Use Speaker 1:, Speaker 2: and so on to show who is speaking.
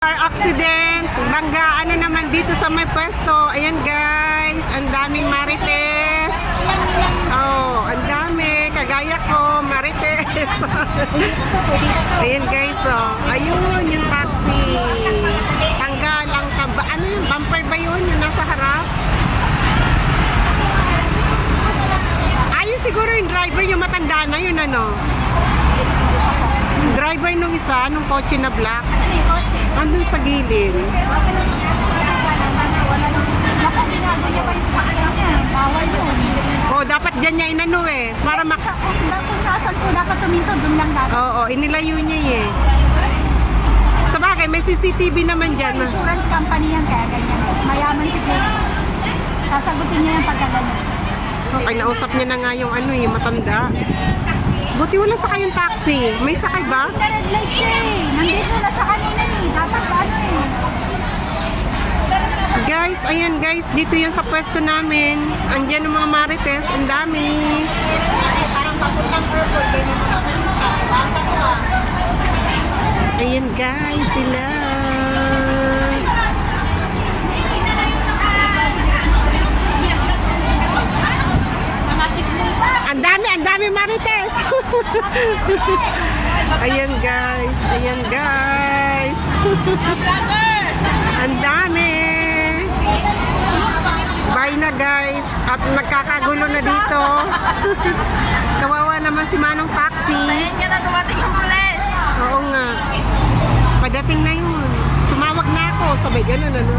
Speaker 1: Car accident, banggaan na naman dito sa may pwesto. Ayan guys, ang daming marites. Oh, ang dami. Kagaya ko, marites. Ayan guys, oh. Ayun, yung taxi. Tanggal ang taba. Ano yung bumper ba yun? Yung nasa harap? Ayun siguro yung driver, yung matanda na yun, ano? Driver nung isa, nung kotse na black.
Speaker 2: Ano yung kotse?
Speaker 1: Andun sa gilid.
Speaker 2: Baka ginagawa niya pa yung sasakyan niya. Bawal yun.
Speaker 1: Oh, dapat dyan niya inano eh. Para mak...
Speaker 2: Kung nasan po dapat tuminto, dun lang dapat.
Speaker 1: Oo, inilayo niya eh. Sa bagay, may CCTV naman dyan.
Speaker 2: Insurance company yan, kaya ganyan. Mayaman siguro. Sasagutin niya yung pagkagano.
Speaker 1: Okay, nausap niya na nga yung ano eh, matanda. Buti wala sakay yung taxi. May sakay ba?
Speaker 2: Red light siya eh. Nandito na siya kanina eh. Dapat ano eh.
Speaker 1: Guys, ayan guys, dito yan sa pwesto namin. Andiyan ang mga marites, ang dami.
Speaker 2: Parang papuntang airport.
Speaker 1: Ayan guys, sila. Ang dami marites. Ayan guys, ayan guys. Ang dami. Bye na guys. At nagkakagulo na dito. Kawawa naman si Manong Taxi.
Speaker 2: Ayan ka na, tumating yung pulis.
Speaker 1: Oo nga. Padating na yun. Tumawag na ako. Sabay ganun ano.